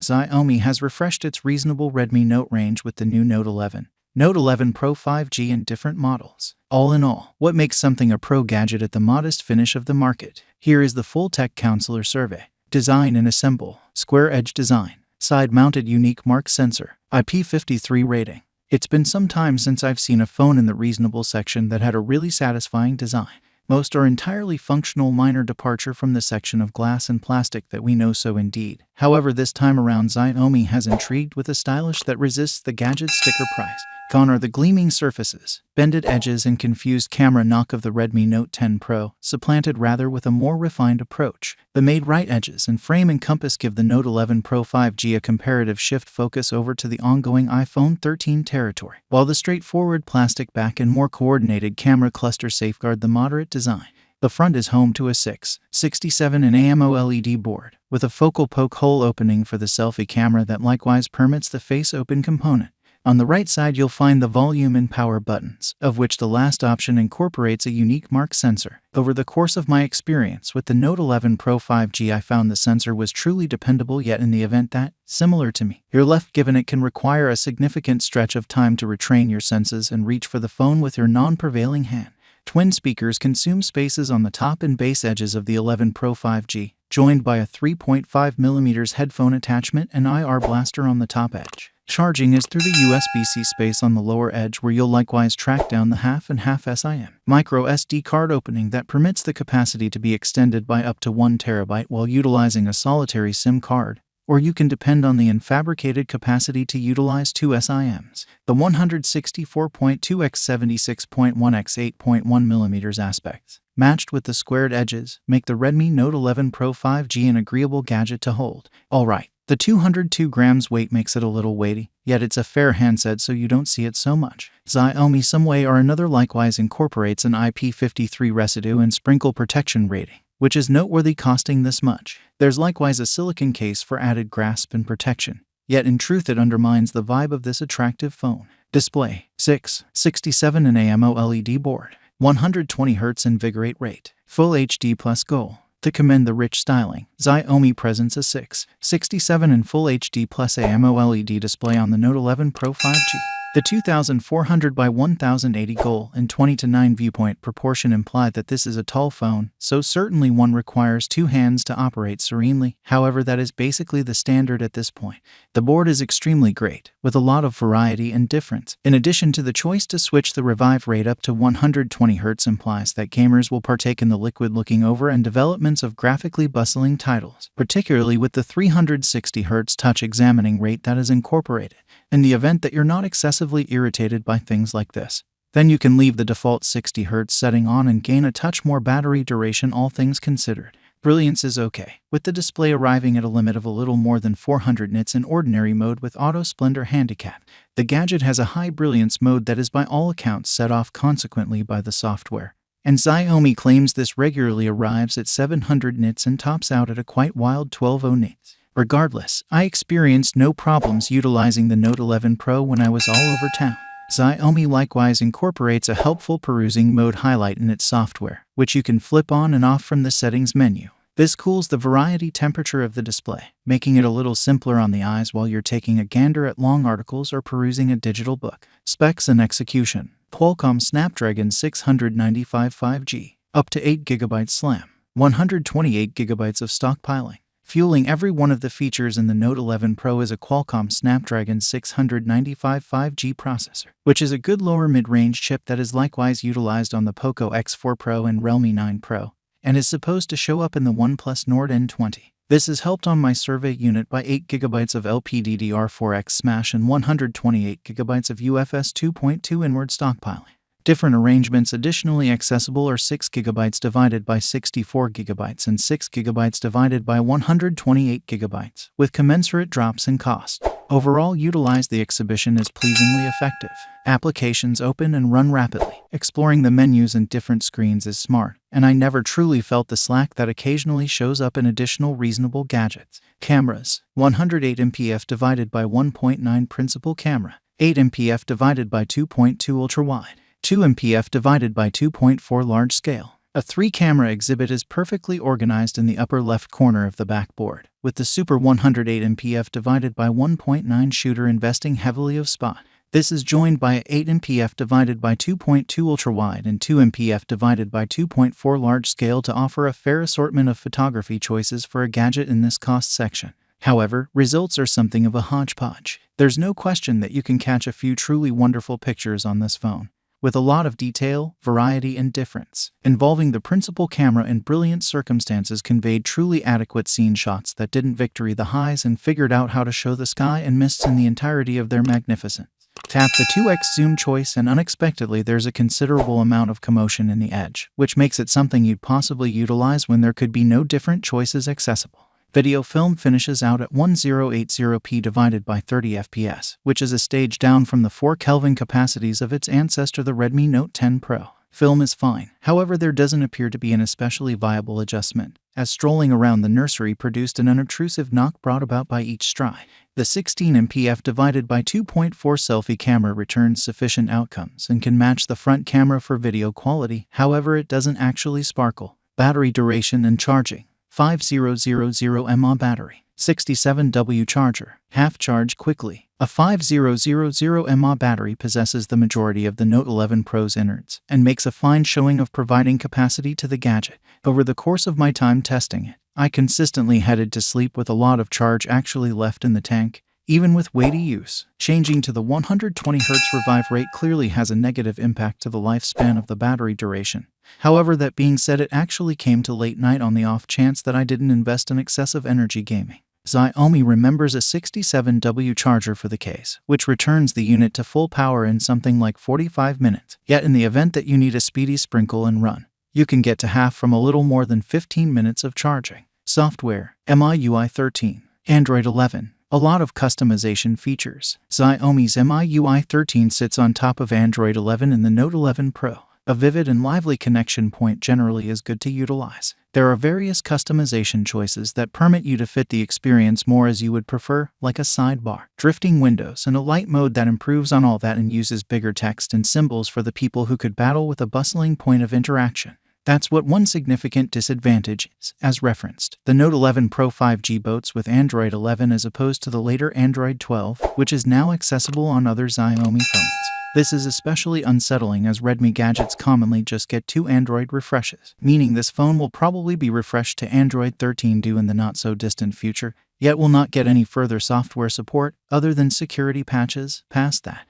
Xiaomi has refreshed its reasonable Redmi Note range with the new Note 11, Note 11 Pro 5G and different models. All in all, what makes something a pro gadget at the modest finish of the market? Here is the full tech counselor survey. Design and assemble. Square edge design. Side-mounted unique mark sensor. IP53 rating. It's been some time since I've seen a phone in the reasonable section that had a really satisfying design. Most are entirely functional, minor departure from the section of glass and plastic that we know so indeed. However, this time around Xiaomi has intrigued with a stylish that resists the gadget sticker price. Gone are the gleaming surfaces, bended edges and confused camera knock of the Redmi Note 10 Pro, supplanted rather with a more refined approach. The made right edges and frame and compass give the Note 11 Pro 5G a comparative shift focus over to the ongoing iPhone 13 territory, while the straightforward plastic back and more coordinated camera cluster safeguard the moderate design. The front is home to a 6.67" AMOLED board, with a focal poke hole opening for the selfie camera that likewise permits the face open component. On the right side you'll find the volume and power buttons, of which the last option incorporates a unique mark sensor. Over the course of my experience with the Note 11 Pro 5G, I found the sensor was truly dependable, yet in the event that, similar to me, you're left given it can require a significant stretch of time to retrain your senses and reach for the phone with your non-prevailing hand. Twin speakers consume spaces on the top and base edges of the 11 Pro 5G, joined by a 3.5mm headphone attachment and IR blaster on the top edge. Charging is through the USB-C space on the lower edge, where you'll likewise track down the half and half SIM micro SD card opening that permits the capacity to be extended by up to 1 TB while utilizing a solitary SIM card, or you can depend on the fabricated capacity to utilize 2 SIMs. The 164.2x76.1x8.1mm aspects, matched with the squared edges, make the Redmi Note 11 Pro 5G an agreeable gadget to hold. Alright, the 202 grams weight makes it a little weighty, yet it's a fair handset so you don't see it so much. Xiaomi some way or another likewise incorporates an IP53 residue and sprinkle protection rating, which is noteworthy, costing this much. There's likewise a silicone case for added grasp and protection, yet in truth it undermines the vibe of this attractive phone. Display, 6.67" AMOLED board, 120Hz invigorate rate, Full HD Plus Goal. To commend the rich styling, Xiaomi presents a 6.67" and Full HD Plus AMOLED display on the Note 11 Pro 5G. The 2400 by 1080 goal and 20:9 viewpoint proportion imply that this is a tall phone, so certainly one requires 2 hands to operate serenely. However, that is basically the standard at this point. The board is extremely great, with a lot of variety and difference. In addition to the choice to switch the revive rate up to 120Hz implies that gamers will partake in the liquid looking over and developments of graphically bustling titles, particularly with the 360Hz touch examining rate that is incorporated. In the event that you're not excessively irritated by things like this, then you can leave the default 60Hz setting on and gain a touch more battery duration, all things considered. Brilliance is okay, with the display arriving at a limit of a little more than 400 nits in ordinary mode with Auto Splendor Handicap. The gadget has a high brilliance mode that is by all accounts set off consequently by the software, and Xiaomi claims this regularly arrives at 700 nits and tops out at a quite wild 1200 nits. Regardless, I experienced no problems utilizing the Note 11 Pro when I was all over town. Xiaomi likewise incorporates a helpful perusing mode highlight in its software, which you can flip on and off from the settings menu. This cools the variety temperature of the display, making it a little simpler on the eyes while you're taking a gander at long articles or perusing a digital book. Specs and execution. Qualcomm Snapdragon 695 5G, up to 8GB SLAM, 128GB of stockpiling. Fueling every one of the features in the Note 11 Pro is a Qualcomm Snapdragon 695 5G processor, which is a good lower mid-range chip that is likewise utilized on the Poco X4 Pro and Realme 9 Pro, and is supposed to show up in the OnePlus Nord N20. This is helped on my survey unit by 8GB of LPDDR4X Smash and 128GB of UFS 2.2 inward stockpiling. Different arrangements additionally accessible are 6GB divided by 64GB and 6GB divided by 128GB, with commensurate drops in cost. Overall, utilize the exhibition is pleasingly effective. Applications open and run rapidly. Exploring the menus and different screens is smart, and I never truly felt the slack that occasionally shows up in additional reasonable gadgets. Cameras, 108MP divided by 1.9 principal camera, 8MP divided by 2.2 ultra-wide, 2MP divided by 2.4 large scale. A 3-camera exhibit is perfectly organized in the upper left corner of the backboard, with the Super 108MP f divided by 1.9 shooter investing heavily of spot. This is joined by a 8MP f divided by 2.2 ultra-wide and 2MP f divided by 2.4 large-scale to offer a fair assortment of photography choices for a gadget in this cost section. However, results are something of a hodgepodge. There's no question that you can catch a few truly wonderful pictures on this phone, with a lot of detail, variety, and difference, involving the principal camera in brilliant circumstances conveyed truly adequate scene shots that didn't victory the highs and figured out how to show the sky and mists in the entirety of their magnificence. Tap the 2x zoom choice and unexpectedly there's a considerable amount of commotion in the edge, which makes it something you'd possibly utilize when there could be no different choices accessible. Video film finishes out at 1080p divided by 30 fps, which is a stage down from the 4 Kelvin capacities of its ancestor the Redmi Note 10 Pro. Film is fine, however there doesn't appear to be an especially viable adjustment, as strolling around the nursery produced an unobtrusive knock brought about by each stride. The 16MP f divided by 2.4 selfie camera returns sufficient outcomes and can match the front camera for video quality, however it doesn't actually sparkle. Battery duration and charging. 5000 mAh battery, 67W charger, half charge quickly. A 5000 mAh battery possesses the majority of the Note 11 Pro's innards and makes a fine showing of providing capacity to the gadget. Over the course of my time testing it, I consistently headed to sleep with a lot of charge actually left in the tank, even with weighty use. Changing to the 120Hz revive rate clearly has a negative impact to the lifespan of the battery duration. However, that being said, it actually came to late night on the off chance that I didn't invest in excessive energy gaming. Xiaomi remembers a 67W charger for the case, which returns the unit to full power in something like 45 minutes. Yet in the event that you need a speedy sprinkle and run, you can get to half from a little more than 15 minutes of charging. Software, MIUI 13, Android 11. A lot of customization features. Xiaomi's MIUI 13 sits on top of Android 11 in the Note 11 Pro. A vivid and lively connection point generally is good to utilize. There are various customization choices that permit you to fit the experience more as you would prefer, like a sidebar, drifting windows, and a light mode that improves on all that and uses bigger text and symbols for the people who could battle with a bustling point of interaction. That's what one significant disadvantage is, as referenced. The Note 11 Pro 5G boats with Android 11 as opposed to the later Android 12, which is now accessible on other Xiaomi phones. This is especially unsettling as Redmi gadgets commonly just get 2 Android refreshes, meaning this phone will probably be refreshed to Android 13 due in the not-so-distant future, yet will not get any further software support other than security patches past that.